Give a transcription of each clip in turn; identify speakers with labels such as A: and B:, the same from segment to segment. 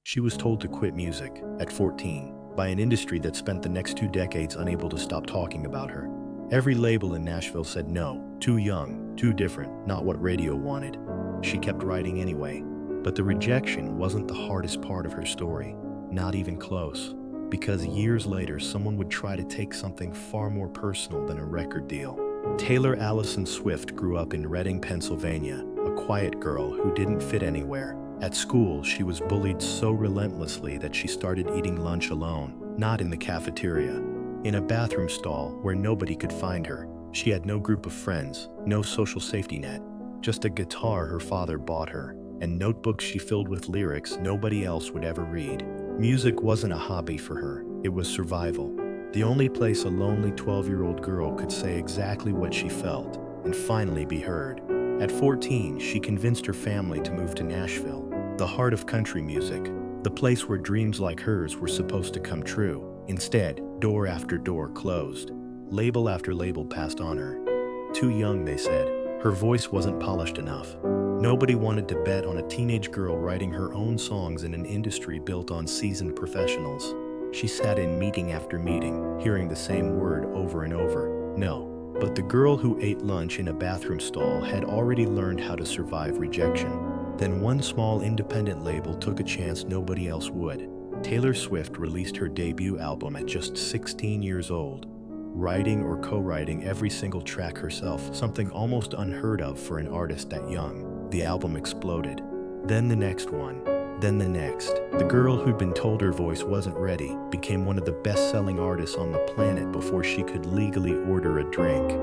A: She was told to quit music at 14 by an industry that spent the next 2 decades unable to stop talking about her. Every label in Nashville said no, too young, too different, not what radio wanted. She kept writing anyway. But the rejection wasn't the hardest part of her story, not even close. Because years later, someone would try to take something far more personal than a record deal. Taylor Allison Swift grew up in Reading, Pennsylvania, a quiet girl who didn't fit anywhere. At school, she was bullied so relentlessly that she started eating lunch alone, not in the cafeteria, in a bathroom stall where nobody could find her. She had no group of friends, no social safety net, just a guitar her father bought her, and notebooks she filled with lyrics nobody else would ever read. Music wasn't a hobby for her, it was survival. The only place a lonely 12-year-old girl could say exactly what she felt and finally be heard. At 14, she convinced her family to move to Nashville, the heart of country music, the place where dreams like hers were supposed to come true. Instead, door after door closed. Label after label passed on her. Too young, they said. Her voice wasn't polished enough. Nobody wanted to bet on a teenage girl writing her own songs in an industry built on seasoned professionals. She sat in meeting after meeting, hearing the same word over and over, no. But the girl who ate lunch in a bathroom stall had already learned how to survive rejection. Then one small independent label took a chance nobody else would. Taylor Swift released her debut album at just 16 years old, writing or co-writing every single track herself, something almost unheard of for an artist that young. The album exploded. Then the next one. Then the next. The girl who'd been told her voice wasn't ready became one of the best-selling artists on the planet before she could legally order a drink.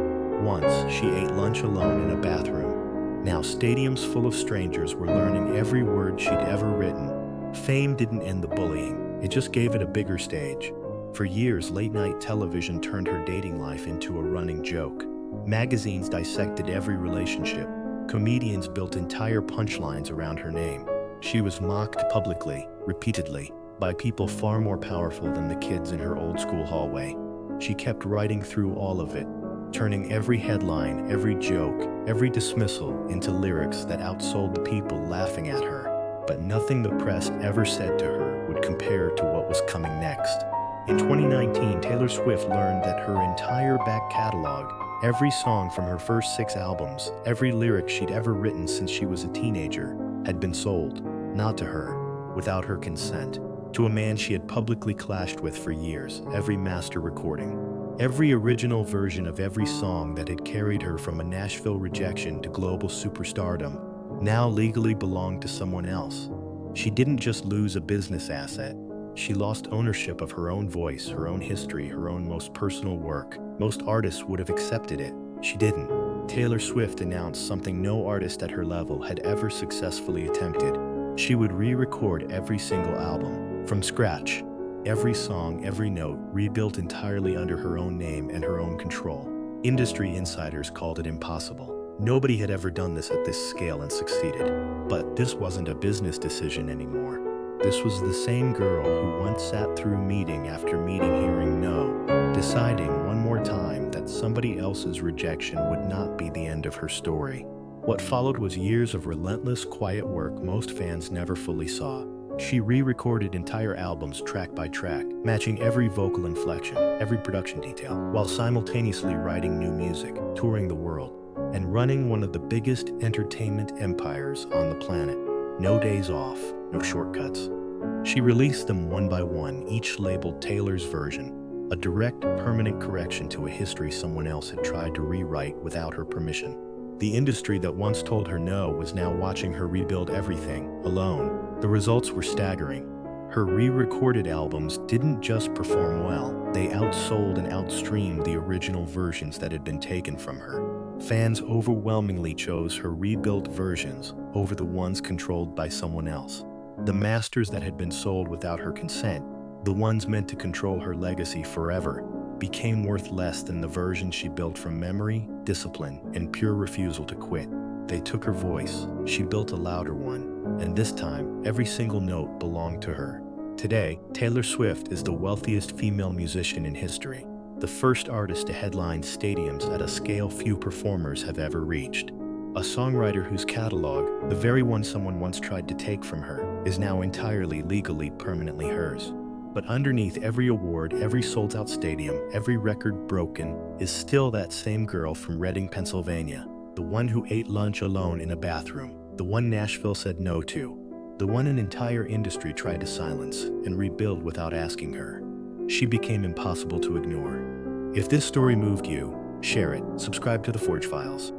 A: Once, she ate lunch alone in a bathroom. Now stadiums full of strangers were learning every word she'd ever written. Fame didn't end the bullying, it just gave it a bigger stage. For years, late-night television turned her dating life into a running joke. Magazines dissected every relationship. Comedians built entire punchlines around her name. She was mocked publicly, repeatedly, by people far more powerful than the kids in her old school hallway. She kept writing through all of it, turning every headline, every joke, every dismissal into lyrics that outsold the people laughing at her. But nothing the press ever said to her would compare to what was coming next. In 2019, Taylor Swift learned that her entire back catalog, every song from her first 6 albums, every lyric she'd ever written since she was a teenager, had been sold, not to her, without her consent, to a man she had publicly clashed with for years, every master recording. Every original version of every song that had carried her from a Nashville rejection to global superstardom now legally belonged to someone else. She didn't just lose a business asset, she lost ownership of her own voice, her own history, her own most personal work. Most artists would have accepted it. She didn't. Taylor Swift announced something no artist at her level had ever successfully attempted. She would re-record every single album, from scratch. Every song, every note, rebuilt entirely under her own name and her own control. Industry insiders called it impossible. Nobody had ever done this at this scale and succeeded. But this wasn't a business decision anymore. This was the same girl who once sat through meeting after meeting hearing no, deciding one more time that somebody else's rejection would not be the end of her story. What followed was years of relentless, quiet work most fans never fully saw. She re-recorded entire albums track by track, matching every vocal inflection, every production detail, while simultaneously writing new music, touring the world, and running one of the biggest entertainment empires on the planet. No days off, no shortcuts. She released them one by one, each labeled Taylor's version, a direct, permanent correction to a history someone else had tried to rewrite without her permission. The industry that once told her no was now watching her rebuild everything, alone. The results were staggering. Her re-recorded albums didn't just perform well, they outsold and outstreamed the original versions that had been taken from her. Fans overwhelmingly chose her rebuilt versions over the ones controlled by someone else. The masters that had been sold without her consent, the ones meant to control her legacy forever, became worth less than the version she built from memory, discipline, and pure refusal to quit. They took her voice, she built a louder one, and this time, every single note belonged to her. Today, Taylor Swift is the wealthiest female musician in history, the first artist to headline stadiums at a scale few performers have ever reached. A songwriter whose catalog, the very one someone once tried to take from her, is now entirely legally permanently hers. But underneath every award, every sold-out stadium, every record broken, is still that same girl from Reading, Pennsylvania. The one who ate lunch alone in a bathroom. The one Nashville said no to. The one an entire industry tried to silence and rebuild without asking her. She became impossible to ignore. If this story moved you, share it, subscribe to The Forge Files.